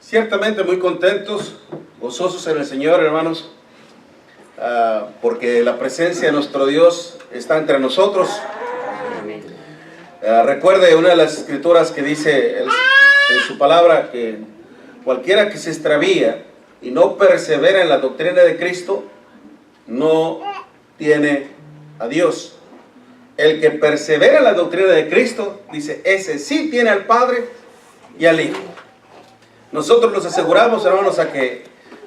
Ciertamente muy contentos, gozosos en el Señor, hermanos, porque la presencia de nuestro Dios está entre nosotros. Recuerde una de las escrituras que dice en su palabra que cualquiera que se extravía y no persevera en la doctrina de Cristo, no tiene a Dios. El que persevera en la doctrina de Cristo, dice, ese sí tiene al Padre y al Hijo. Nosotros nos aseguramos, hermanos, a que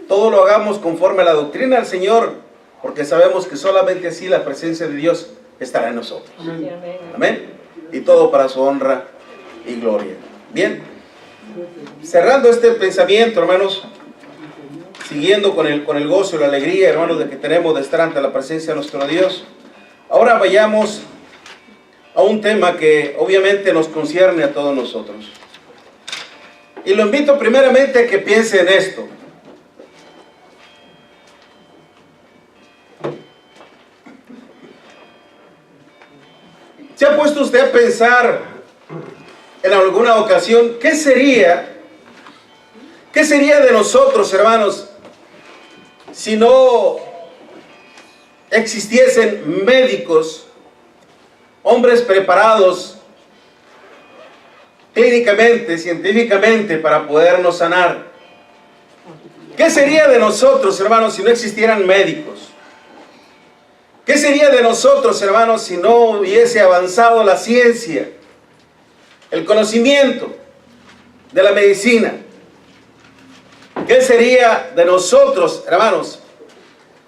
todo lo hagamos conforme a la doctrina del Señor, porque sabemos que solamente así la presencia de Dios estará en nosotros. Amén. Y todo para su honra y gloria. Bien, cerrando este pensamiento, hermanos, siguiendo con el gozo y la alegría, hermanos, de que tenemos de estar ante la presencia de nuestro Dios. Ahora vayamos a un tema que obviamente nos concierne a todos nosotros. Y lo invito primeramente a que piense en esto. ¿Se ha puesto usted a pensar en alguna ocasión qué sería de nosotros, hermanos, si no existiesen médicos, hombres preparados clínicamente, científicamente, para podernos sanar? ¿Qué sería de nosotros, hermanos, si no existieran médicos? ¿Qué sería de nosotros, hermanos, si no hubiese avanzado la ciencia, el conocimiento de la medicina? ¿Qué sería de nosotros, hermanos,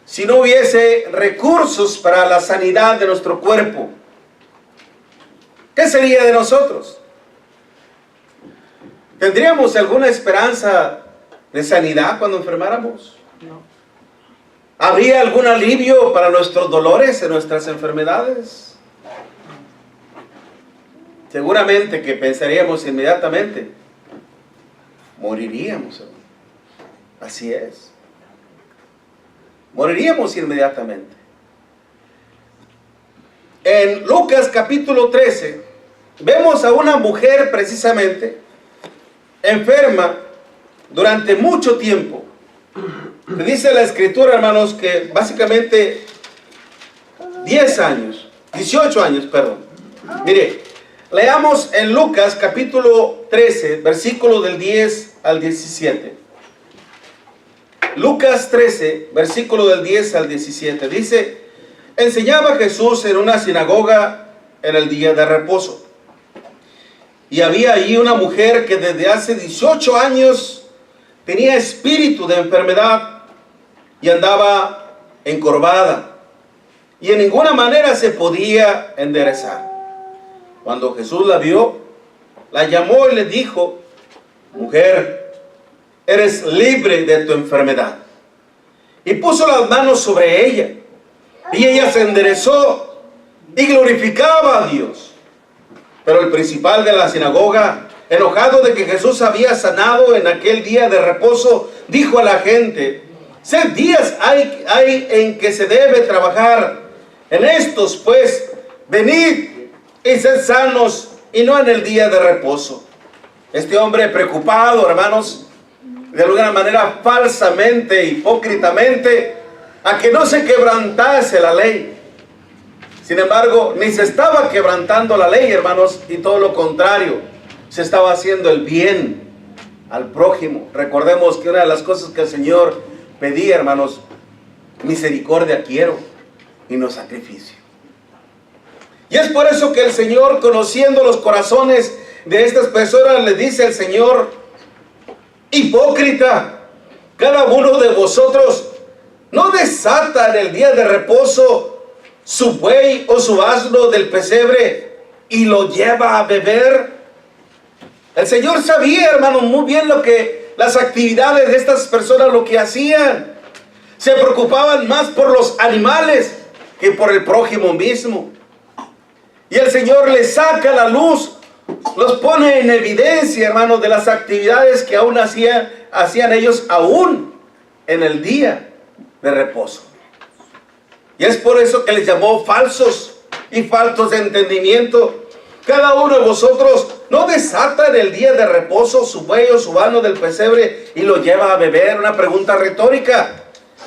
si no hubiese recursos para la sanidad de nuestro cuerpo? ¿Qué sería de nosotros? ¿Tendríamos alguna esperanza de sanidad cuando enfermáramos? No. ¿Habría algún alivio para nuestros dolores en nuestras enfermedades? Seguramente que pensaríamos inmediatamente, moriríamos, hermano. Así es. Moriríamos inmediatamente. En Lucas capítulo 13, vemos a una mujer precisamente enferma durante mucho tiempo. Dice la escritura, hermanos, que básicamente 18 años, perdón. Mire, leamos en Lucas capítulo 13, versículo del 10 al 17. Lucas 13, versículo del 10 al 17. Dice, enseñaba Jesús en una sinagoga en el día de reposo. Y había allí una mujer que desde hace 18 años tenía espíritu de enfermedad y andaba encorvada, y en ninguna manera se podía enderezar. Cuando Jesús la vio, la llamó y le dijo, mujer, eres libre de tu enfermedad. Y puso las manos sobre ella, y ella se enderezó y glorificaba a Dios. Pero el principal de la sinagoga, enojado de que Jesús había sanado en aquel día de reposo, dijo a la gente, 6 días hay en que se debe trabajar. En estos, pues, venid y sed sanos, y no en el día de reposo. Este hombre preocupado, hermanos, de alguna manera falsamente, hipócritamente, a que no se quebrantase la ley. Sin embargo, ni se estaba quebrantando la ley, hermanos, y todo lo contrario, se estaba haciendo el bien al prójimo. Recordemos que una de las cosas que el Señor pedía, hermanos, misericordia quiero y no sacrificio. Y es por eso que el Señor, conociendo los corazones de estas personas, le dice al Señor, hipócrita, cada uno de vosotros no desata en el día de reposo su buey o su asno del pesebre y lo lleva a beber. El Señor sabía, hermano, muy bien las actividades de estas personas, lo que hacían. Se preocupaban más por los animales que por el prójimo mismo. Y el Señor les saca la luz, los pone en evidencia, hermanos, de las actividades que aún hacían ellos aún en el día de reposo. Y es por eso que les llamó falsos y faltos de entendimiento. Cada uno de vosotros ¿No desata en el día de reposo su buey o su vano del pesebre y lo lleva a beber? Una pregunta retórica,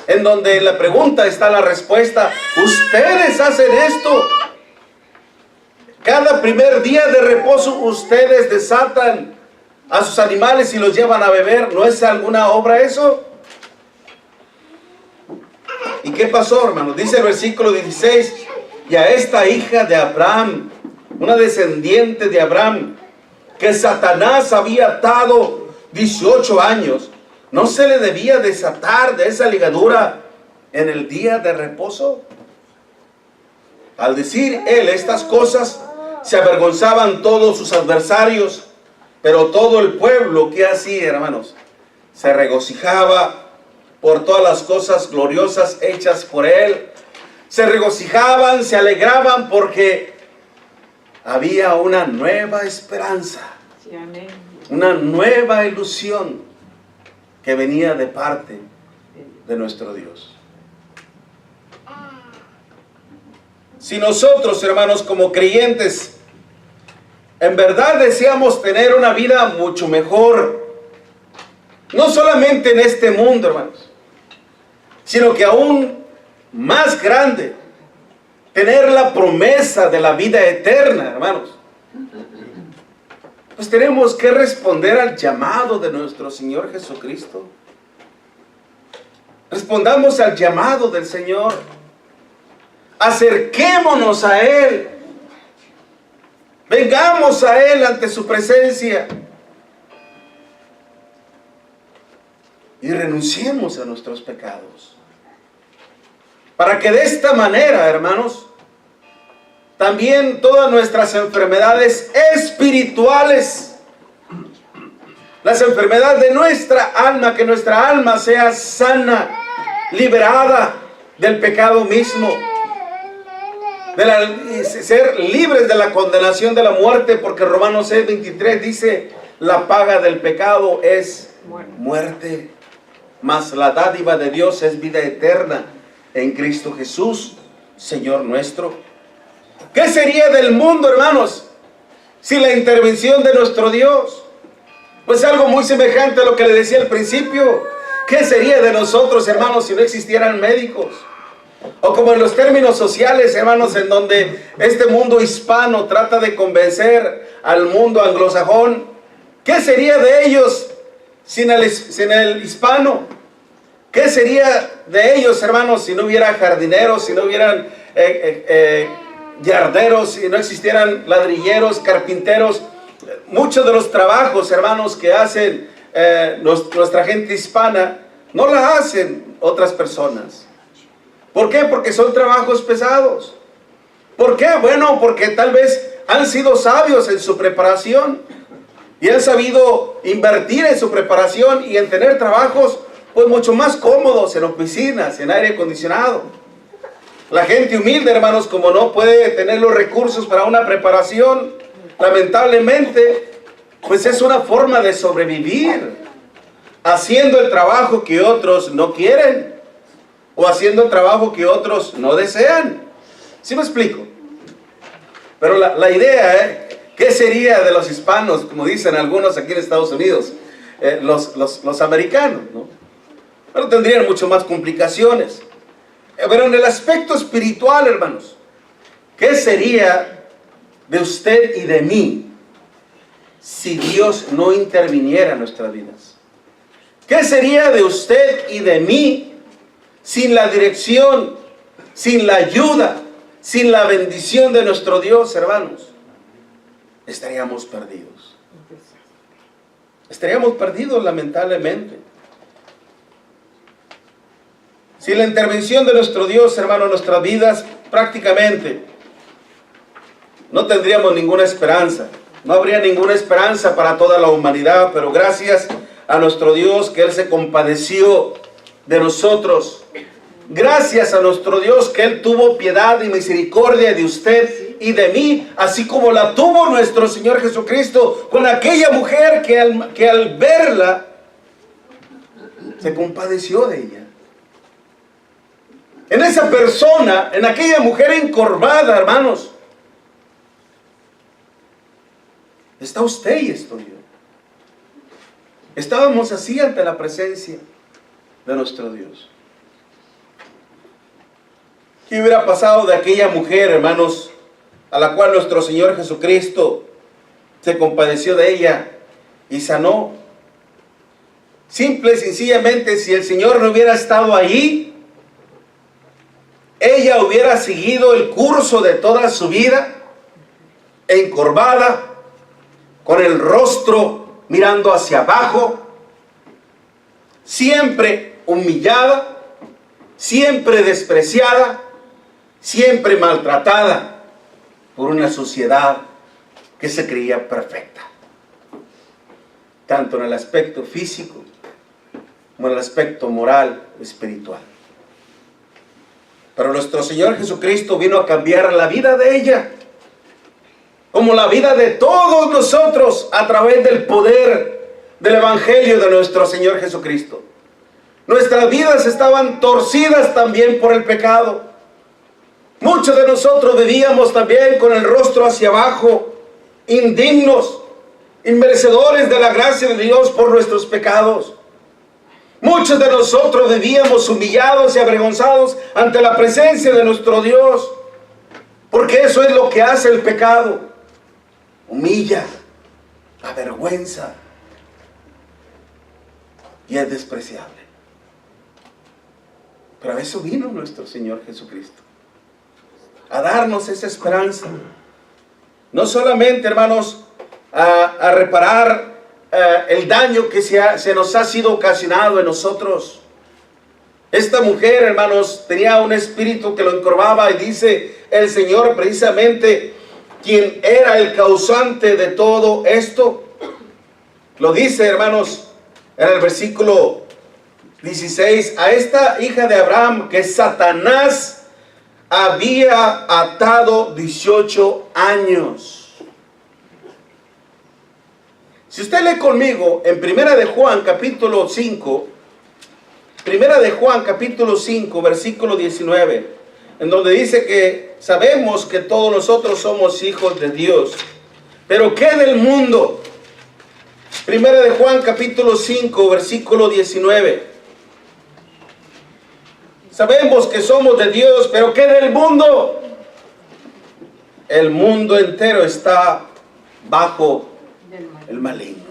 en donde en la pregunta está la respuesta. Ustedes hacen esto. Cada primer día de reposo ustedes desatan a sus animales y los llevan a beber. ¿No es alguna obra eso? ¿Y qué pasó, hermanos? Dice el versículo 16, y a esta hija de Abraham, una descendiente de Abraham, que Satanás había atado 18 años, ¿no se le debía desatar de esa ligadura en el día de reposo? Al decir él estas cosas, se avergonzaban todos sus adversarios, pero todo el pueblo, ¿qué hacía, hermanos? Se regocijaba por todas las cosas gloriosas hechas por él. Se regocijaban, se alegraban porque había una nueva esperanza, sí, amén, una nueva ilusión que venía de parte de nuestro Dios. Si nosotros, hermanos, como creyentes, en verdad deseamos tener una vida mucho mejor, no solamente en este mundo, hermanos, sino que aún más grande, tener la promesa de la vida eterna, hermanos, pues tenemos que responder al llamado de nuestro Señor Jesucristo. Respondamos al llamado del Señor. Acerquémonos a Él. Vengamos a Él ante su presencia. Y renunciemos a nuestros pecados. Para que de esta manera, hermanos, también todas nuestras enfermedades espirituales, las enfermedades de nuestra alma, que nuestra alma sea sana, liberada del pecado mismo, ser libres de la condenación de la muerte, porque Romanos 6:23 dice, la paga del pecado es muerte, mas la dádiva de Dios es vida eterna en Cristo Jesús, Señor nuestro. ¿Qué sería del mundo, hermanos, sin la intervención de nuestro Dios? Pues algo muy semejante a lo que le decía al principio. ¿Qué sería de nosotros, hermanos, si no existieran médicos? O como en los términos sociales, hermanos, en donde este mundo hispano trata de convencer al mundo anglosajón. ¿Qué sería de ellos sin el hispano? ¿Qué sería de ellos, hermanos, si no hubiera jardineros, si no hubieran yarderos, si no existieran ladrilleros, carpinteros? Muchos de los trabajos, hermanos, que hacen nuestra gente hispana, no la hacen otras personas. ¿Por qué? Porque son trabajos pesados. ¿Por qué? Bueno, porque tal vez han sido sabios en su preparación y han sabido invertir en su preparación y en tener trabajos pues mucho más cómodos, en oficinas, en aire acondicionado. La gente humilde, hermanos, como no puede tener los recursos para una preparación, lamentablemente, pues es una forma de sobrevivir, haciendo el trabajo que otros no quieren, o haciendo el trabajo que otros no desean. ¿Sí me explico? Pero la idea, ¿qué sería de los hispanos, como dicen algunos aquí en Estados Unidos? Los americanos, ¿no? Pero tendrían mucho más complicaciones. Pero en el aspecto espiritual, hermanos, ¿qué sería de usted y de mí si Dios no interviniera en nuestras vidas? ¿Qué sería de usted y de mí sin la dirección, sin la ayuda, sin la bendición de nuestro Dios, hermanos? Estaríamos perdidos. Estaríamos perdidos, lamentablemente. Sin la intervención de nuestro Dios, hermanos, nuestras vidas prácticamente no tendríamos ninguna esperanza. No habría ninguna esperanza para toda la humanidad, pero gracias a nuestro Dios que Él se compadeció de nosotros. Gracias a nuestro Dios que Él tuvo piedad y misericordia de usted y de mí, así como la tuvo nuestro Señor Jesucristo con aquella mujer que al verla se compadeció de ella. En esa persona, en aquella mujer encorvada, hermanos, está usted y estoy yo. Estábamos así ante la presencia de nuestro Dios. ¿Qué hubiera pasado de aquella mujer, hermanos, a la cual nuestro Señor Jesucristo se compadeció de ella y sanó? Simple y sencillamente, si el Señor no hubiera estado ahí, ella hubiera seguido el curso de toda su vida, encorvada, con el rostro mirando hacia abajo, siempre humillada, siempre despreciada, siempre maltratada por una sociedad que se creía perfecta, tanto en el aspecto físico como en el aspecto moral o espiritual. Pero nuestro Señor Jesucristo vino a cambiar la vida de ella, como la vida de todos nosotros, a través del poder del Evangelio de nuestro Señor Jesucristo. Nuestras vidas estaban torcidas también por el pecado. Muchos de nosotros vivíamos también con el rostro hacia abajo, indignos, inmerecedores de la gracia de Dios por nuestros pecados. Muchos de nosotros vivíamos humillados y avergonzados ante la presencia de nuestro Dios, porque eso es lo que hace el pecado: humilla, avergüenza y es despreciable. Pero a eso vino nuestro Señor Jesucristo, a darnos esa esperanza. No solamente, hermanos, a reparar el daño que se nos ha sido ocasionado en nosotros. Esta mujer, hermanos, tenía un espíritu que lo encorvaba, y dice el Señor precisamente quién era el causante de todo esto. Lo dice, hermanos, en el versículo 16: a esta hija de Abraham que Satanás había atado 18 años. Si usted lee conmigo en Primera de Juan capítulo 5, Primera de Juan capítulo 5 versículo 19, en donde dice que sabemos que todos nosotros somos hijos de Dios, pero ¿qué del mundo? Primera de Juan capítulo 5 versículo 19. Sabemos que somos de Dios, pero ¿qué del mundo? El mundo entero está bajo el maligno.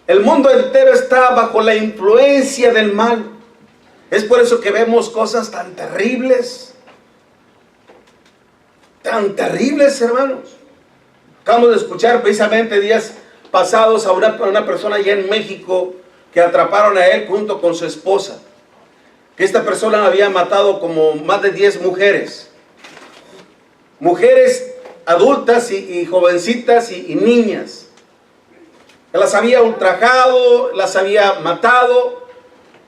El mundo entero está bajo la influencia del mal. Es por eso que vemos cosas tan terribles, hermanos. Acabamos de escuchar precisamente días pasados a una persona allá en México que atraparon a él junto con su esposa. Que esta persona había matado como más de 10 mujeres. Mujeres adultas y jovencitas y niñas. Las había ultrajado, las había matado,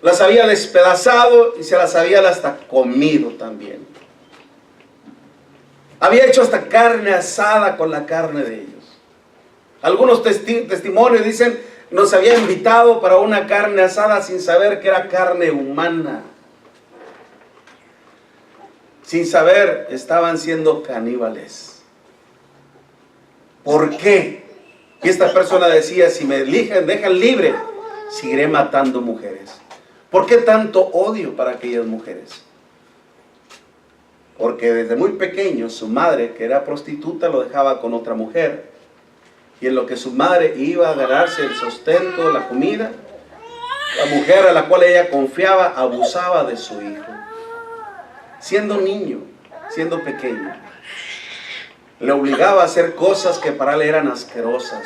las había despedazado y se las había hasta comido también. Había hecho hasta carne asada con la carne de ellos. Algunos testimonios dicen: nos había invitado para una carne asada sin saber que era carne humana. Sin saber, estaban siendo caníbales. ¿Por qué? Y esta persona decía: si me dejan libre, seguiré matando mujeres. ¿Por qué tanto odio para aquellas mujeres? Porque desde muy pequeño su madre, que era prostituta, lo dejaba con otra mujer. Y en lo que su madre iba a ganarse el sustento, la comida, la mujer a la cual ella confiaba abusaba de su hijo. Siendo niño, siendo pequeño, le obligaba a hacer cosas que para él eran asquerosas.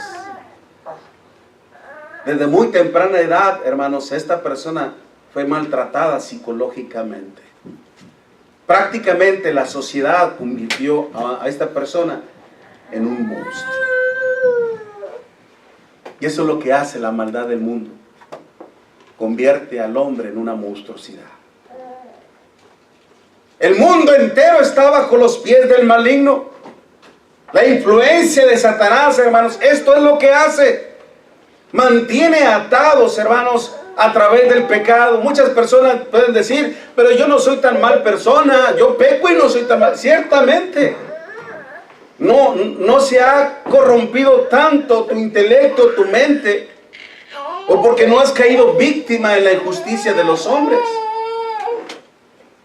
Desde muy temprana edad, hermanos, esta persona fue maltratada psicológicamente. Prácticamente la sociedad convirtió a esta persona en un monstruo. Y eso es lo que hace la maldad del mundo. Convierte al hombre en una monstruosidad. El mundo entero está bajo los pies del maligno. La influencia de Satanás, hermanos, esto es lo que hace. Mantiene atados, hermanos, a través del pecado. Muchas personas pueden decir: pero yo no soy tan mal persona, yo peco y no soy tan mal. Ciertamente, no se ha corrompido tanto tu intelecto, tu mente, o porque no has caído víctima en la injusticia de los hombres.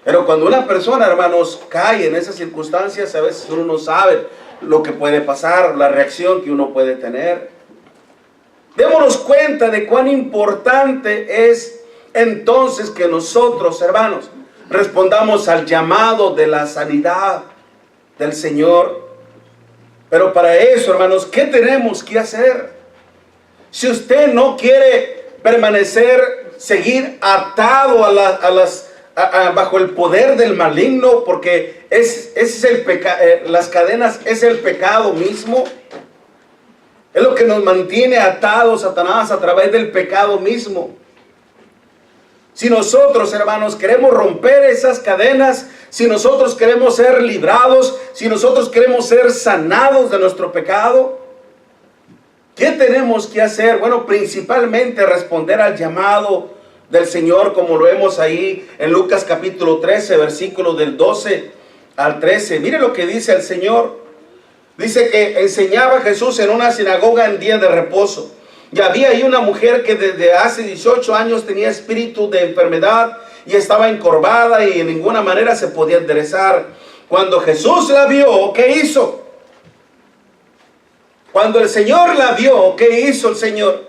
Pero cuando una persona, hermanos, cae en esas circunstancias, a veces uno no sabe lo que puede pasar, la reacción que uno puede tener. Démonos cuenta de cuán importante es entonces que nosotros, hermanos, respondamos al llamado de la sanidad del Señor. Pero para eso, hermanos, ¿qué tenemos que hacer? Si usted no quiere permanecer, seguir atado bajo el poder del maligno, porque ese es el las cadenas es el pecado mismo. Es lo que nos mantiene atados, Satanás, a través del pecado mismo. Si nosotros, hermanos, queremos romper esas cadenas, si nosotros queremos ser librados, si nosotros queremos ser sanados de nuestro pecado, ¿qué tenemos que hacer? Bueno, principalmente responder al llamado del Señor, como lo vemos ahí en Lucas capítulo 13, versículos del 12 al 13. Mire lo que dice el Señor. Dice que enseñaba Jesús en una sinagoga en día de reposo. Y había ahí una mujer que desde hace 18 años tenía espíritu de enfermedad y estaba encorvada y en ninguna manera se podía enderezar. Cuando Jesús la vio, ¿qué hizo? Cuando el Señor la vio, ¿qué hizo el Señor?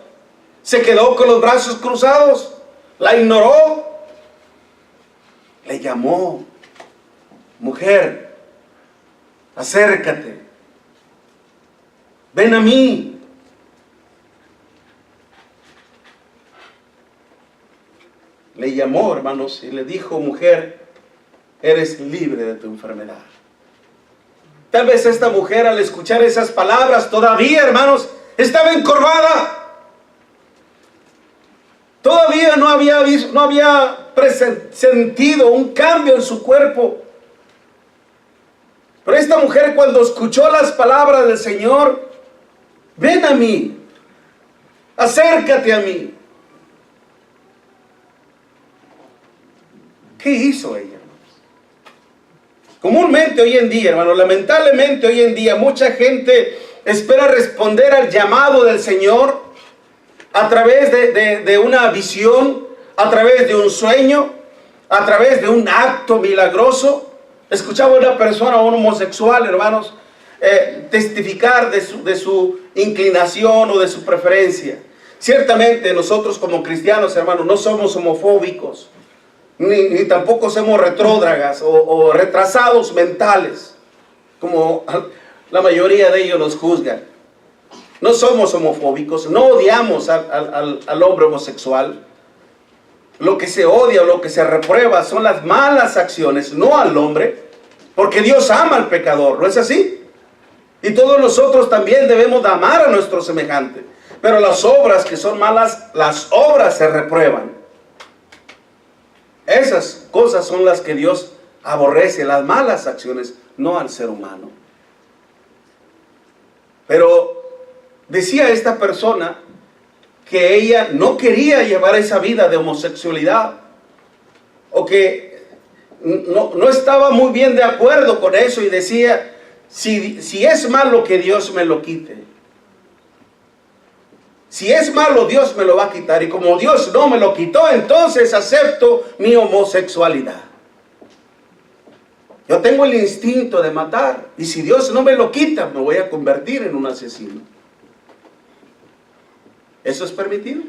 Se quedó con los brazos cruzados, la ignoró, le llamó: mujer, acércate, ven a mí. Le llamó, hermanos, y le dijo: mujer, eres libre de tu enfermedad. Tal vez esta mujer, al escuchar esas palabras, todavía, hermanos, estaba encorvada. Todavía no había sentido un cambio en su cuerpo. Pero esta mujer, cuando escuchó las palabras del Señor: ven a mí, acércate a mí. ¿Qué hizo ella, hermanos? Comúnmente hoy en día, hermanos, lamentablemente hoy en día, mucha gente espera responder al llamado del Señor a través de una visión, a través de un sueño, a través de un acto milagroso. Escuchaba a una persona, un homosexual, hermanos, testificar de su inclinación o de su preferencia. Ciertamente nosotros como cristianos, hermanos, no somos homofóbicos, ni tampoco somos retrógradas o retrasados mentales, como la mayoría de ellos nos juzgan. No somos homofóbicos, no odiamos al hombre homosexual. Lo que se odia o lo que se reprueba son las malas acciones, no al hombre, porque Dios ama al pecador, ¿no es así? Y todos nosotros también debemos de amar a nuestro semejante. Pero las obras que son malas, las obras se reprueban. Esas cosas son las que Dios aborrece, las malas acciones, no al ser humano. Pero decía esta persona que ella no quería llevar esa vida de homosexualidad, o que no estaba muy bien de acuerdo con eso, y decía: si es malo, que Dios me lo quite. Si es malo, Dios me lo va a quitar, y como Dios no me lo quitó, entonces acepto mi homosexualidad. Yo tengo el instinto de matar, y si Dios no me lo quita, me voy a convertir en un asesino. ¿Eso es permitido?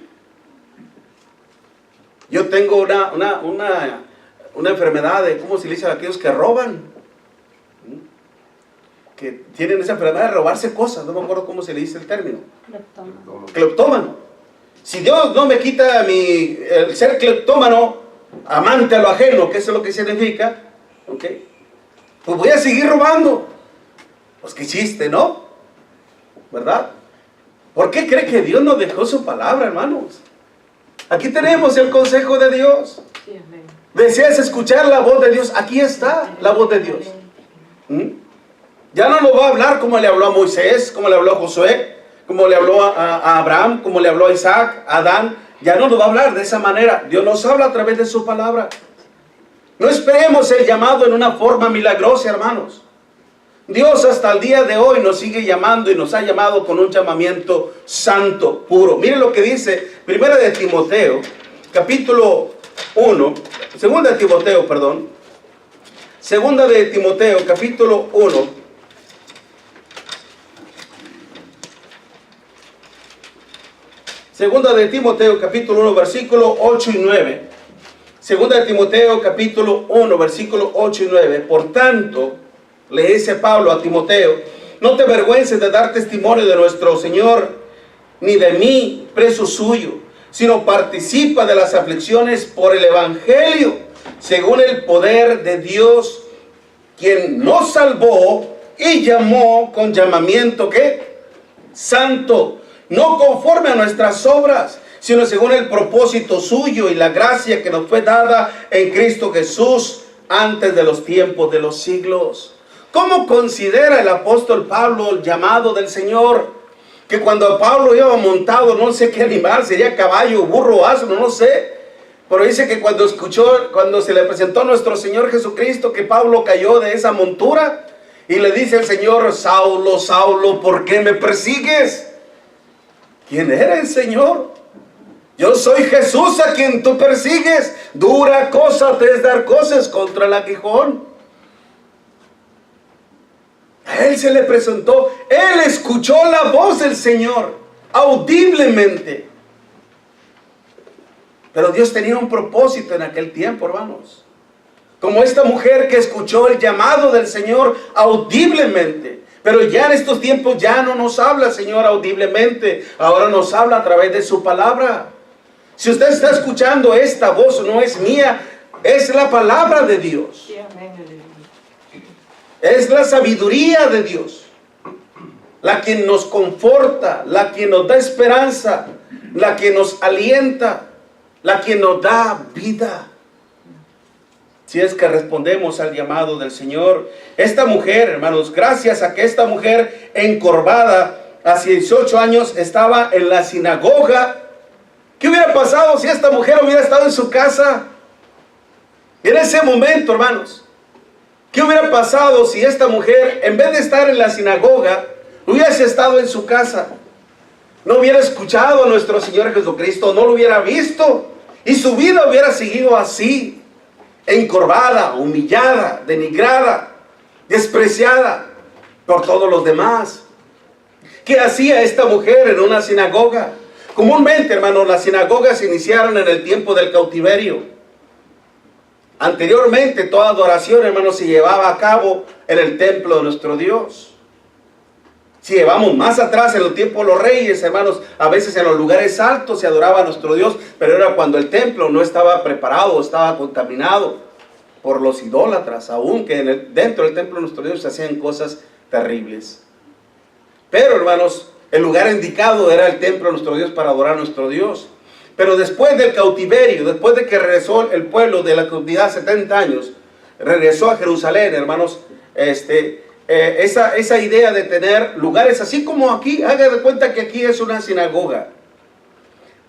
Yo tengo una enfermedad de, ¿cómo se le dice a aquellos que roban? Que tienen esa enfermedad de robarse cosas, no me acuerdo cómo se le dice el término. Cleptómano. Si Dios no me quita el ser cleptómano, amante a lo ajeno, que eso es lo que significa, ¿okay? Pues voy a seguir robando. Pues qué chiste, ¿no? ¿Verdad? ¿Por qué cree que Dios nos dejó su palabra, hermanos? Aquí tenemos el consejo de Dios. ¿Deseas escuchar la voz de Dios? Aquí está la voz de Dios. Ya no nos va a hablar como le habló a Moisés, como le habló a Josué, como le habló a Abraham, como le habló a Isaac, a Adán. Ya no nos va a hablar de esa manera. Dios nos habla a través de su palabra. No esperemos el llamado en una forma milagrosa, hermanos. Dios hasta el día de hoy nos sigue llamando y nos ha llamado con un llamamiento santo, puro. Miren lo que dice Primera de Timoteo, capítulo 1, Segunda de Timoteo, perdón. Segunda de Timoteo, capítulo 1. Segunda de Timoteo, capítulo 1, versículo 8 y 9. Segunda de Timoteo, capítulo 1, versículo 8 y 9. Por tanto, le dice Pablo a Timoteo, no te avergüences de dar testimonio de nuestro Señor, ni de mí, preso suyo, sino participa de las aflicciones por el Evangelio, según el poder de Dios, quien nos salvó y llamó con llamamiento, ¿qué? Santo, no conforme a nuestras obras, sino según el propósito suyo y la gracia que nos fue dada en Cristo Jesús antes de los tiempos de los siglos. ¿Cómo considera el apóstol Pablo el llamado del Señor? Que cuando Pablo iba montado, no sé qué animal, sería caballo, burro, asno, no sé. Pero dice que cuando se le presentó a nuestro Señor Jesucristo, que Pablo cayó de esa montura y le dice el Señor, Saulo, Saulo, ¿por qué me persigues? ¿Quién eres, Señor? Yo soy Jesús a quien tú persigues. Dura cosa te es dar cosas contra el aguijón. A él se le presentó, él escuchó la voz del Señor, audiblemente. Pero Dios tenía un propósito en aquel tiempo, hermanos. Como esta mujer que escuchó el llamado del Señor audiblemente. Pero ya en estos tiempos ya no nos habla el Señor audiblemente. Ahora nos habla a través de su palabra. Si usted está escuchando esta voz, no es mía, es la palabra de Dios. Es la sabiduría de Dios, la que nos conforta, la que nos da esperanza, la que nos alienta, la que nos da vida. Si es que respondemos al llamado del Señor. Esta mujer, hermanos, gracias a que esta mujer encorvada, hace 18 años, estaba en la sinagoga. ¿Qué hubiera pasado si esta mujer hubiera estado en su casa? En ese momento, hermanos, ¿qué hubiera pasado si esta mujer, en vez de estar en la sinagoga, hubiese estado en su casa? No hubiera escuchado a nuestro Señor Jesucristo, no lo hubiera visto, y su vida hubiera seguido así, encorvada, humillada, denigrada, despreciada por todos los demás. ¿Qué hacía esta mujer en una sinagoga? Comúnmente, hermanos, las sinagogas se iniciaron en el tiempo del cautiverio. Anteriormente, toda adoración, hermanos, se llevaba a cabo en el templo de nuestro Dios. Si llevamos más atrás, en el tiempo de los reyes, hermanos, a veces en los lugares altos se adoraba a nuestro Dios, pero era cuando el templo no estaba preparado, estaba contaminado por los idólatras, aún que dentro del templo de nuestro Dios se hacían cosas terribles. Pero, hermanos, el lugar indicado era el templo de nuestro Dios para adorar a nuestro Dios. Pero después del cautiverio, después de que regresó el pueblo de la cautividad 70 años, regresó a Jerusalén, hermanos, esa idea de tener lugares así como aquí, haga de cuenta que aquí es una sinagoga.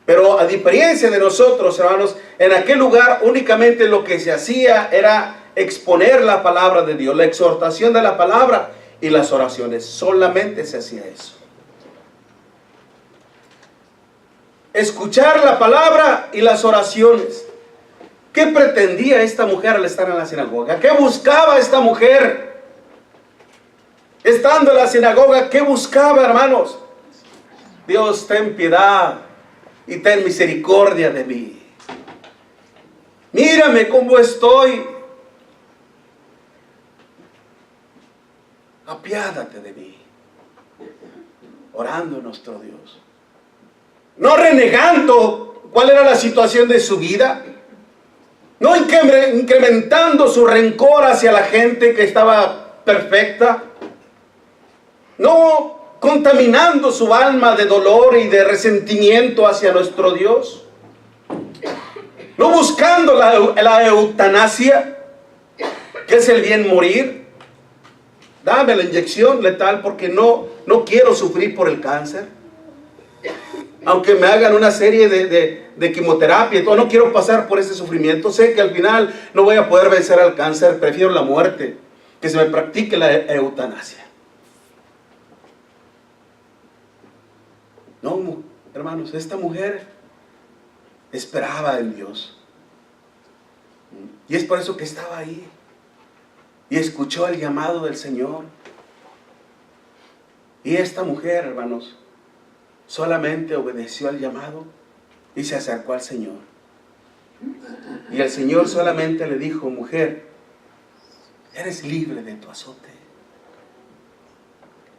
Pero a diferencia de nosotros, hermanos, en aquel lugar únicamente lo que se hacía era exponer la palabra de Dios, la exhortación de la palabra y las oraciones. Solamente se hacía eso. Escuchar la palabra y las oraciones. ¿Qué pretendía esta mujer al estar en la sinagoga? ¿Qué buscaba esta mujer? Estando en la sinagoga, ¿qué buscaba, hermanos? Dios, ten piedad y ten misericordia de mí. Mírame cómo estoy. Apiádate de mí. Orando a nuestro Dios. No renegando cuál era la situación de su vida. No incrementando su rencor hacia la gente que estaba perfecta. No contaminando su alma de dolor y de resentimiento hacia nuestro Dios. No buscando la eutanasia, que es el bien morir. Dame la inyección letal porque no quiero sufrir por el cáncer. Aunque me hagan una serie de quimioterapia y todo, no quiero pasar por ese sufrimiento. Sé que al final no voy a poder vencer al cáncer, prefiero la muerte. que se me practique la eutanasia. No, hermanos, esta mujer esperaba en Dios. Y es por eso que estaba ahí. Y escuchó el llamado del Señor. Y esta mujer, hermanos, solamente obedeció al llamado y se acercó al Señor. Y el Señor solamente le dijo: mujer, eres libre de tu azote.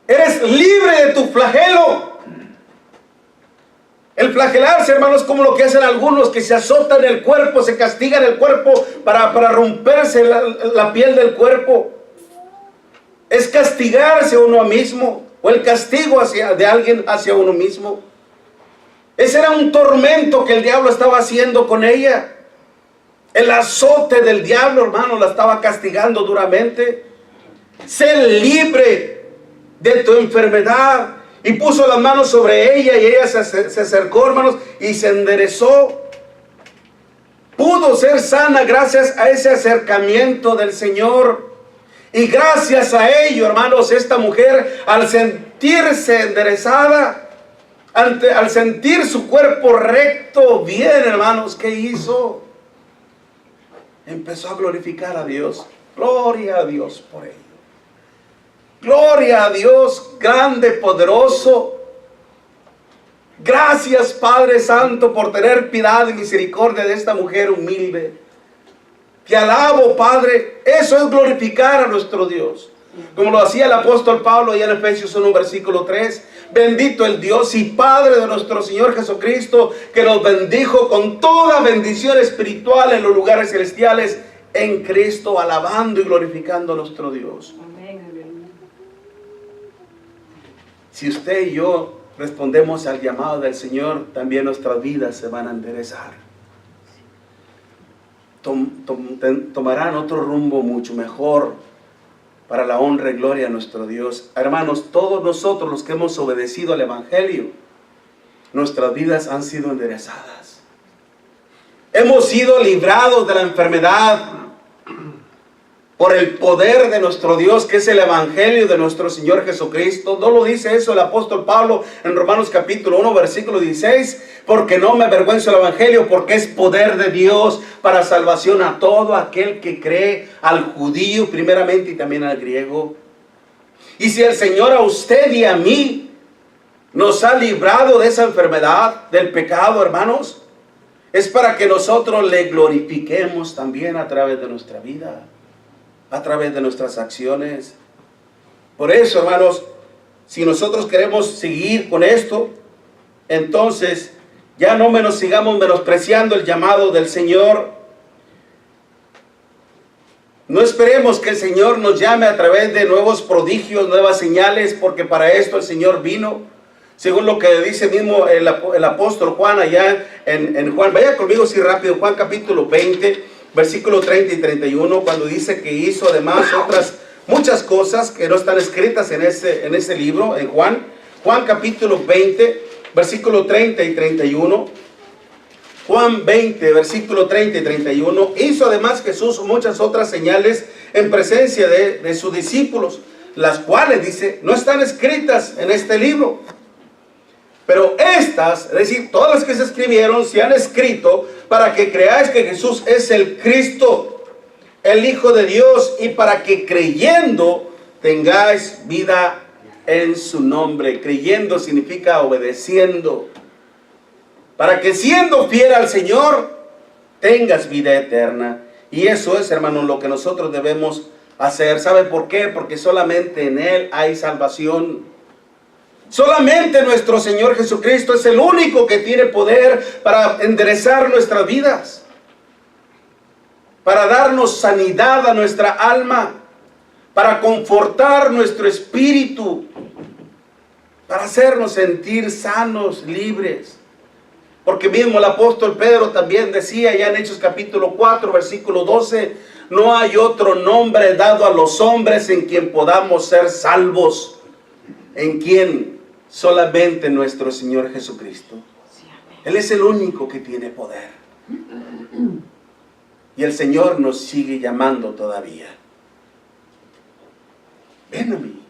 Eres libre de tu flagelo. El flagelarse, hermanos, como lo que hacen algunos que se azotan el cuerpo, se castigan el cuerpo para romperse la piel del cuerpo. Es castigarse a uno mismo, o el castigo de alguien hacia uno mismo. Ese era un tormento que el diablo estaba haciendo con ella. El azote del diablo, hermano, la estaba castigando duramente. Sé libre de tu enfermedad. Y puso las manos sobre ella y ella se acercó, hermanos, y se enderezó. Pudo ser sana gracias a ese acercamiento del Señor. Y gracias a ello, hermanos, esta mujer, al sentirse enderezada, al sentir su cuerpo recto, bien, hermanos, ¿qué hizo? Empezó a glorificar a Dios. Gloria a Dios por ello. Gloria a Dios, grande, poderoso. Gracias, Padre Santo, por tener piedad y misericordia de esta mujer humilde. Te alabo, Padre. Eso es glorificar a nuestro Dios. Como lo hacía el apóstol Pablo allá en Efesios 1, versículo 3. Bendito el Dios y Padre de nuestro Señor Jesucristo, que nos bendijo con toda bendición espiritual en los lugares celestiales en Cristo, alabando y glorificando a nuestro Dios. Si usted y yo respondemos al llamado del Señor, también nuestras vidas se van a enderezar. Tomarán otro rumbo mucho mejor para la honra y gloria a nuestro Dios. Hermanos, todos nosotros los que hemos obedecido al Evangelio, nuestras vidas han sido enderezadas. Hemos sido librados de la enfermedad por el poder de nuestro Dios, que es el Evangelio de nuestro Señor Jesucristo. ¿No lo dice eso el apóstol Pablo en Romanos capítulo 1, versículo 16? Porque no me avergüenzo del Evangelio, porque es poder de Dios para salvación a todo aquel que cree, al judío primeramente y también al griego. Y si el Señor a usted y a mí nos ha librado de esa enfermedad, del pecado, hermanos, es para que nosotros le glorifiquemos también a través de nuestra vida, a través de nuestras acciones. Por eso, hermanos, si nosotros queremos seguir con esto, entonces ya no sigamos menospreciando el llamado del Señor. No esperemos que el Señor nos llame a través de nuevos prodigios, nuevas señales, porque para esto el Señor vino. Según lo que dice mismo el apóstol Juan allá en Juan. Vaya conmigo así rápido, Juan capítulo 20. Versículo 30 y 31, cuando dice que hizo además otras muchas cosas que no están escritas en ese libro, en Juan. Juan capítulo 20, versículo 30 y 31. Juan 20, versículo 30 y 31. Hizo además Jesús muchas otras señales en presencia de sus discípulos, las cuales, dice, no están escritas en este libro. Pero estas, es decir, todas las que se escribieron, se han escrito para que creáis que Jesús es el Cristo, el Hijo de Dios, y para que creyendo tengáis vida en su nombre. Creyendo significa obedeciendo. Para que siendo fiel al Señor, tengas vida eterna. Y eso es, hermanos, lo que nosotros debemos hacer. ¿Sabe por qué? Porque solamente en Él hay salvación. Solamente nuestro Señor Jesucristo es el único que tiene poder para enderezar nuestras vidas, para darnos sanidad a nuestra alma, para confortar nuestro espíritu, para hacernos sentir sanos, libres. Porque mismo el apóstol Pedro también decía ya en Hechos capítulo 4, versículo 12, no hay otro nombre dado a los hombres en quien podamos ser salvos. ¿En quién? Solamente nuestro Señor Jesucristo. Él es el único que tiene poder. Y el Señor nos sigue llamando todavía. ven a mí,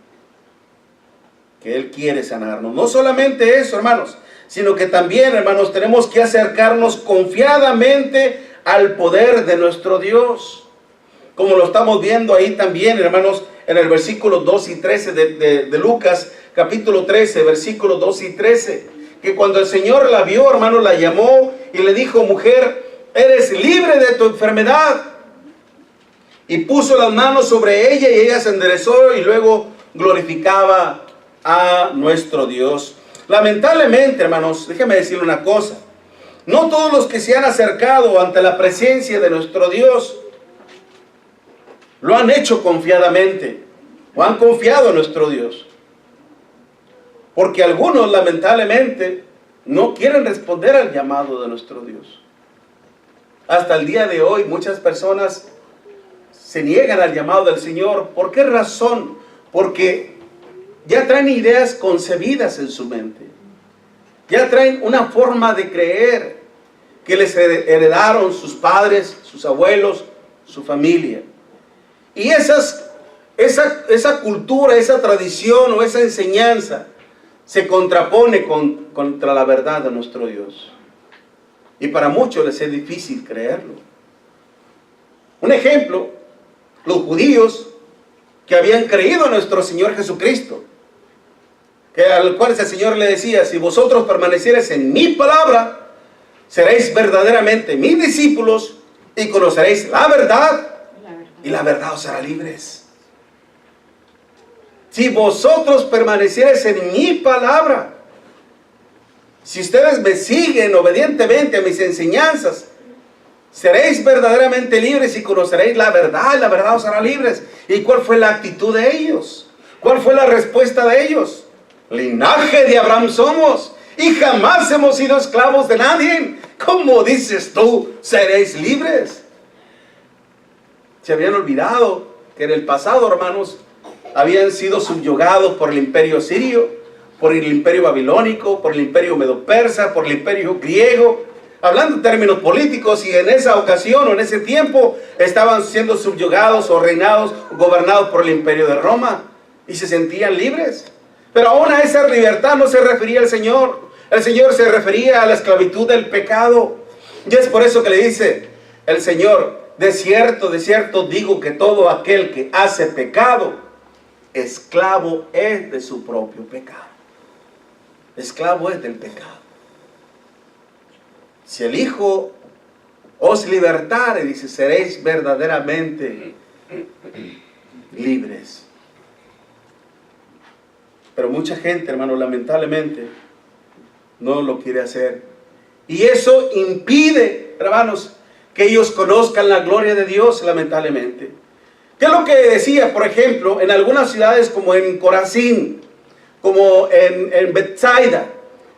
que Él quiere sanarnos. No solamente eso, hermanos, sino que también, hermanos, tenemos que acercarnos confiadamente al poder de nuestro Dios, como lo estamos viendo ahí también, hermanos, en el versículo 2 y 13 de Lucas, capítulo 13, versículos 2 y 13, que cuando el Señor la vio, hermanos, la llamó y le dijo: mujer, eres libre de tu enfermedad. Y puso las manos sobre ella y ella se enderezó y luego glorificaba a nuestro Dios. Lamentablemente, hermanos, déjeme decirle una cosa: no todos los que se han acercado ante la presencia de nuestro Dios lo han hecho confiadamente o han confiado en nuestro Dios. Porque algunos, lamentablemente, no quieren responder al llamado de nuestro Dios. Hasta el día de hoy, muchas personas se niegan al llamado del Señor. ¿Por qué razón? Porque ya traen ideas concebidas en su mente. Ya traen una forma de creer que les heredaron sus padres, sus abuelos, su familia. Y esa cultura, esa tradición o esa enseñanza se contrapone contra la verdad de nuestro Dios. Y para muchos les es difícil creerlo. Un ejemplo: los judíos que habían creído en nuestro Señor Jesucristo, al cual el Señor le decía: si vosotros permaneciereis en mi palabra, seréis verdaderamente mis discípulos y conoceréis la verdad, y la verdad os hará libres. Si vosotros permaneciereis en mi palabra, si ustedes me siguen obedientemente a mis enseñanzas, seréis verdaderamente libres y conoceréis la verdad, y la verdad os hará libres. ¿Y cuál fue la actitud de ellos? ¿Cuál fue la respuesta de ellos? Linaje de Abraham somos, y jamás hemos sido esclavos de nadie. ¿Cómo dices tú, seréis libres? Se habían olvidado que en el pasado, hermanos, habían sido subyugados por el imperio sirio, por el imperio babilónico, por el imperio medo-persa, por el imperio griego, hablando en términos políticos, y en esa ocasión o en ese tiempo estaban siendo subyugados o reinados, gobernados por el imperio de Roma, y se sentían libres. Pero aún a esa libertad no se refería el Señor. El Señor se refería a la esclavitud del pecado. Y es por eso que le dice el Señor: de cierto digo que todo aquel que hace pecado, esclavo es de su propio pecado. Esclavo es del pecado. Si el Hijo os libertare, dice, seréis verdaderamente libres. Pero mucha gente, hermano, lamentablemente no lo quiere hacer. Y eso impide, hermanos, que ellos conozcan la gloria de Dios, lamentablemente. ¿Qué es lo que decía, por ejemplo, en algunas ciudades como en Corazín, como en Betsaida,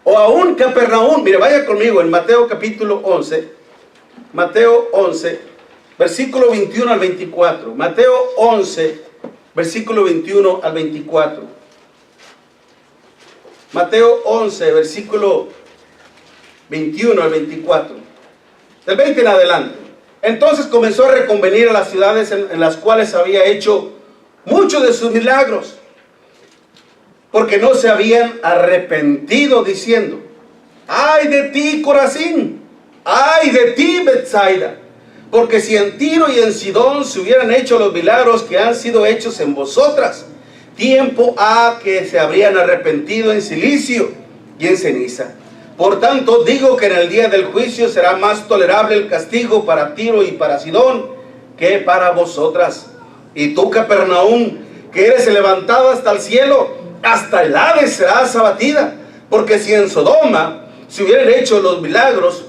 o aún Capernaum? Mire, vaya conmigo en Mateo capítulo 11, Mateo 11, versículo 21 al 24. Mateo 11, versículo 21 al 24. Mateo 11, versículo 21 al 24. Del 20 en adelante. Entonces comenzó a reconvenir a las ciudades en las cuales había hecho muchos de sus milagros, porque no se habían arrepentido, diciendo: ¡ay de ti, Corazín! ¡ay de ti, Betsaida! Porque si en Tiro y en Sidón se hubieran hecho los milagros que han sido hechos en vosotras, tiempo ha que se habrían arrepentido en cilicio y en ceniza. Por tanto, digo que en el día del juicio será más tolerable el castigo para Tiro y para Sidón que para vosotras. Y tú, Capernaum, que eres levantado hasta el cielo, hasta el Hades serás abatida. Porque si en Sodoma se hubieran hecho los milagros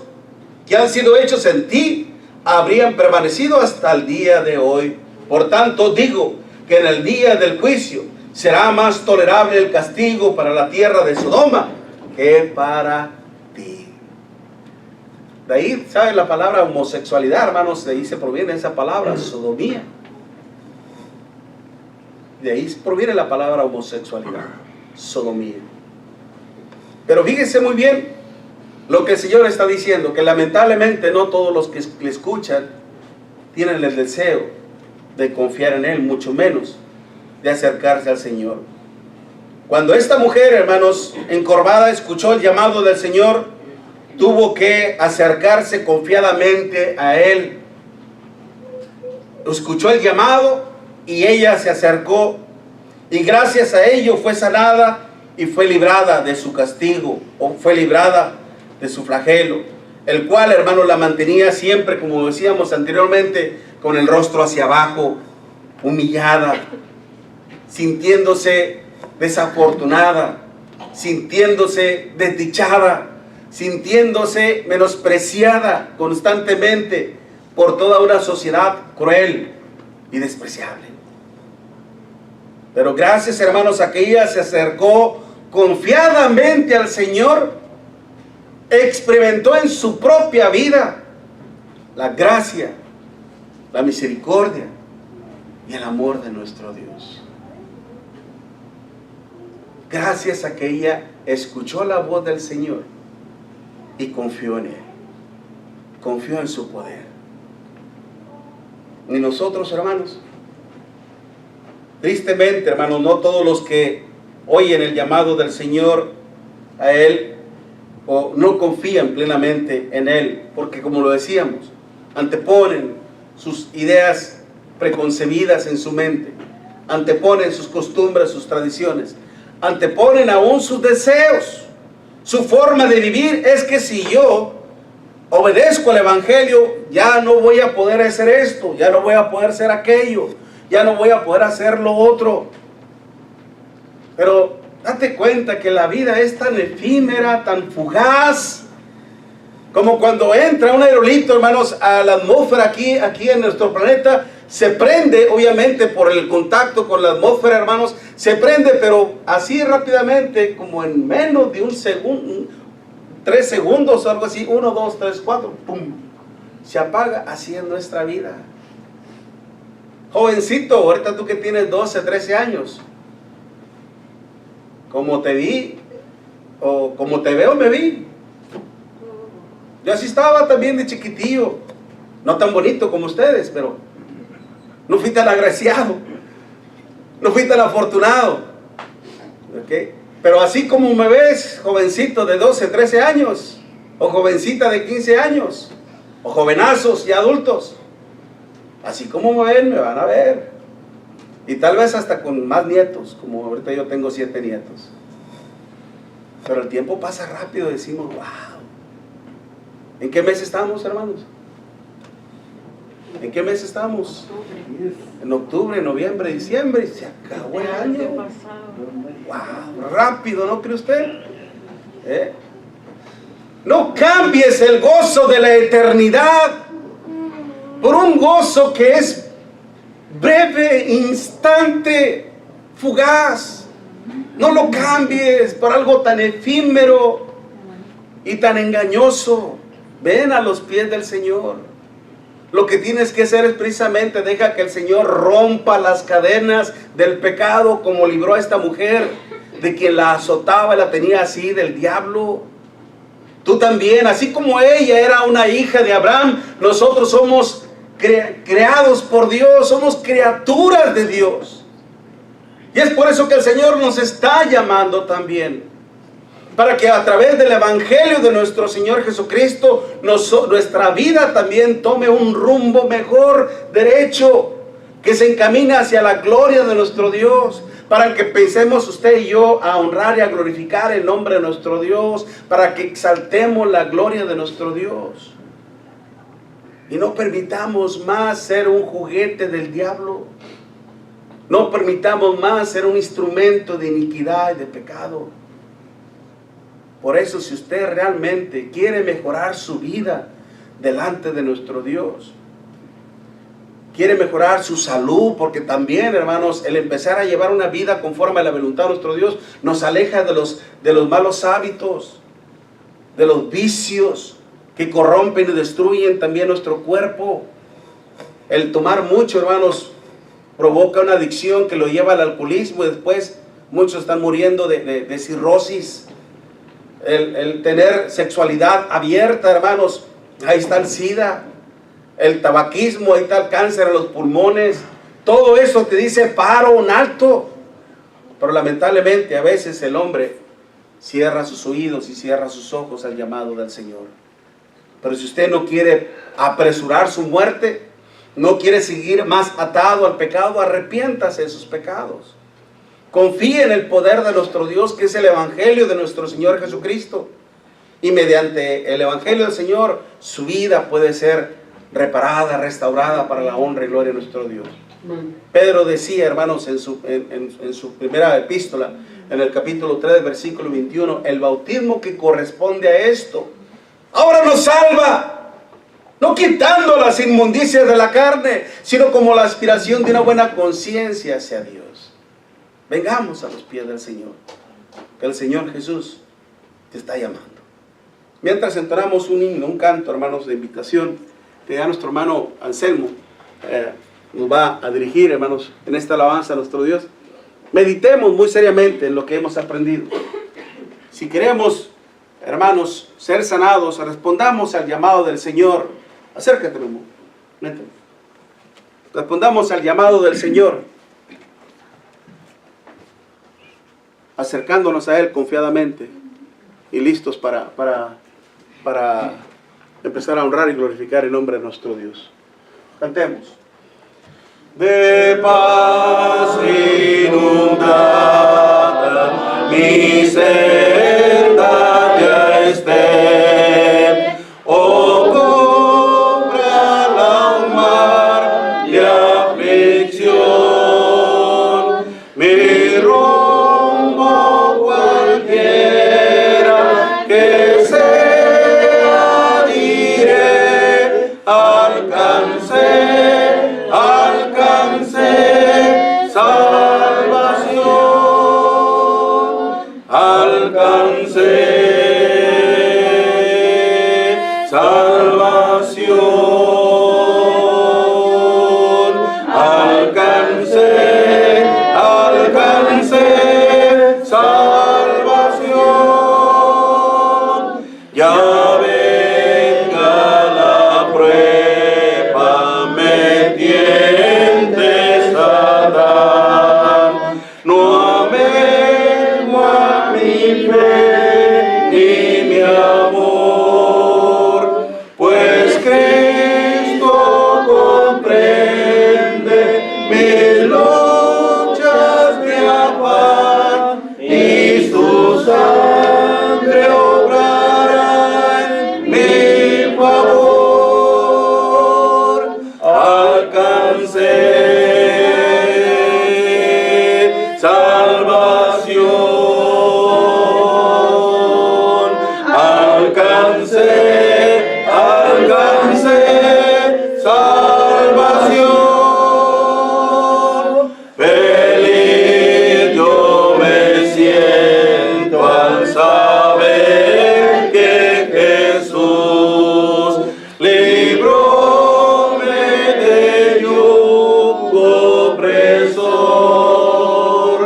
que han sido hechos en ti, habrían permanecido hasta el día de hoy. Por tanto, digo que en el día del juicio será más tolerable el castigo para la tierra de Sodoma que para ti. De ahí, ¿sabe la palabra homosexualidad, hermanos? De ahí se proviene esa palabra, sodomía. De ahí proviene la palabra homosexualidad, sodomía. Pero fíjense muy bien lo que el Señor está diciendo, que lamentablemente no todos los que le escuchan tienen el deseo de confiar en Él, mucho menos de acercarse al Señor. Cuando esta mujer, hermanos, encorvada, escuchó el llamado del Señor, tuvo que acercarse confiadamente a Él. Escuchó el llamado y ella se acercó, y gracias a ello fue sanada y fue librada de su castigo, o fue librada de su flagelo, el cual, hermanos, la mantenía siempre, como decíamos anteriormente, con el rostro hacia abajo, humillada, sintiéndose desafortunada, sintiéndose desdichada, sintiéndose menospreciada constantemente por toda una sociedad cruel y despreciable. Pero gracias, hermanos, a que ella se acercó confiadamente al Señor, experimentó en su propia vida la gracia, la misericordia y el amor de nuestro Dios. Gracias a que ella escuchó la voz del Señor y confió en Él, confió en su poder. Y nosotros, hermanos, tristemente, hermanos, no todos los que oyen el llamado del Señor a Él o no confían plenamente en Él, porque como lo decíamos, anteponen sus ideas preconcebidas en su mente, anteponen sus costumbres, sus tradiciones, anteponen aún sus deseos, su forma de vivir. Es que si yo obedezco al Evangelio, ya no voy a poder hacer esto, ya no voy a poder hacer aquello, ya no voy a poder hacer lo otro. Pero date cuenta que la vida es tan efímera, tan fugaz, como cuando entra un aerolito, hermanos, a la atmósfera aquí en nuestro planeta. Se prende, obviamente, por el contacto con la atmósfera, hermanos, se prende, pero así rápidamente, como en menos de un segundo, 3 segundos o algo así, 1, 2, 3, 4, ¡pum!, se apaga. Así es nuestra vida. Jovencito, ahorita tú que tienes 12, 13 años, como te vi, o como te veo, me vi. Yo así estaba también de chiquitillo, no tan bonito como ustedes, pero no fui tan agraciado, no fui tan afortunado. ¿Okay? Pero así como me ves, jovencito de 12, 13 años, o jovencita de 15 años, o jovenazos y adultos, así como me ven, me van a ver. Y tal vez hasta con más nietos, como ahorita yo tengo 7 nietos. Pero el tiempo pasa rápido, decimos, wow. ¿En qué mes estamos, hermanos? ¿En qué mes estamos? En octubre, noviembre, diciembre, y se acabó el año. Wow, rápido, ¿no cree usted? No cambies el gozo de la eternidad por un gozo que es breve, instante, fugaz. No lo cambies por algo tan efímero y tan engañoso. Ven a los pies del Señor. Lo que tienes que hacer es precisamente deja que el Señor rompa las cadenas del pecado, como libró a esta mujer de quien la azotaba y la tenía así, del diablo. Tú también, así como ella era una hija de Abraham, nosotros somos creados por Dios, somos criaturas de Dios. Y es por eso que el Señor nos está llamando también, para que a través del Evangelio de nuestro Señor Jesucristo, nuestra vida también tome un rumbo mejor, derecho, que se encamine hacia la gloria de nuestro Dios, para que pensemos usted y yo a honrar y a glorificar el nombre de nuestro Dios, para que exaltemos la gloria de nuestro Dios. Y no permitamos más ser un juguete del diablo. No permitamos más ser un instrumento de iniquidad y de pecado. Por eso, si usted realmente quiere mejorar su vida delante de nuestro Dios, quiere mejorar su salud, porque también, hermanos, el empezar a llevar una vida conforme a la voluntad de nuestro Dios nos aleja de los malos hábitos, de los vicios que corrompen y destruyen también nuestro cuerpo. El tomar mucho, hermanos, provoca una adicción que lo lleva al alcoholismo, y después muchos están muriendo de cirrosis. El tener sexualidad abierta, hermanos, ahí está el SIDA. El tabaquismo, ahí está el cáncer en los pulmones. Todo eso te dice paro, un alto. Pero lamentablemente a veces el hombre cierra sus oídos y cierra sus ojos al llamado del Señor. Pero si usted no quiere apresurar su muerte, no quiere seguir más atado al pecado, arrepiéntase de sus pecados. Confíe en el poder de nuestro Dios, que es el Evangelio de nuestro Señor Jesucristo. Y mediante el Evangelio del Señor, su vida puede ser reparada, restaurada para la honra y gloria de nuestro Dios. Pedro decía, hermanos, en su primera epístola, en el capítulo 3, versículo 21, el bautismo que corresponde a esto, ahora nos salva, no quitando las inmundicias de la carne, sino como la aspiración de una buena conciencia hacia Dios. Vengamos a los pies del Señor, que el Señor Jesús te está llamando. Mientras entonamos un himno, un canto, hermanos, de invitación, que ya nuestro hermano Anselmo nos va a dirigir, hermanos, en esta alabanza a nuestro Dios. Meditemos muy seriamente en lo que hemos aprendido. Si queremos, hermanos, ser sanados, respondamos al llamado del Señor. Acércate, mi amor. Vente. Respondamos al llamado del Señor, acercándonos a Él confiadamente y listos para empezar a honrar y glorificar el nombre de nuestro Dios. Cantemos. De paz inundada mi senda ya esté, oh cómprala un mar de aflicción, mi rumbo cualquiera que sea diré, alcancé salvación, alcancé salvación, alcancé salvación. Ya venga la prueba, me tientes a dar, no amemo a mi fe ni mi amor, pues Cristo comprende mis luchas de afán y su sangre obrará en mi favor. Alcancé salvación, alcancé salvación. Feliz yo me siento al saber que Jesús libróme de yugo opresor,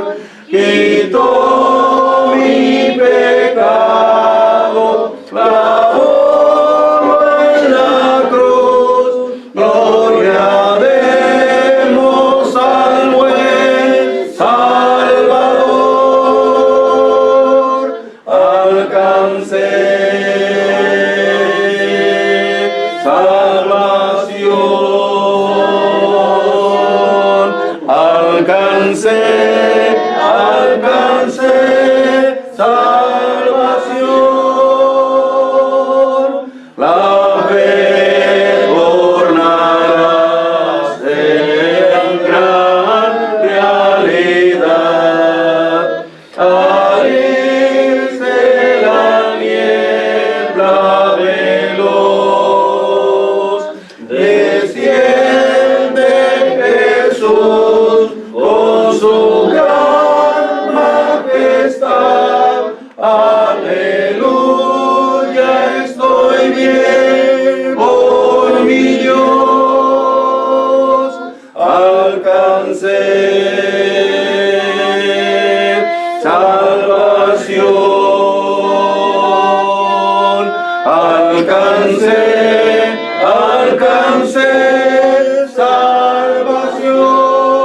quitó mi pecado, clavó en la cruz. Gloria demos al buen Salvador. Alcancé salvación, alcancé salvación. La fe tornará en gran realidad, al irse la niebla veloz, desciende Jesús con su gran majestad. Aleluya, estoy bien por mi Dios. Alcancé salvación, alcancé salvación.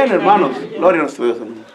Amén, hermanos. Gloria a nuestro Dios, hermanos.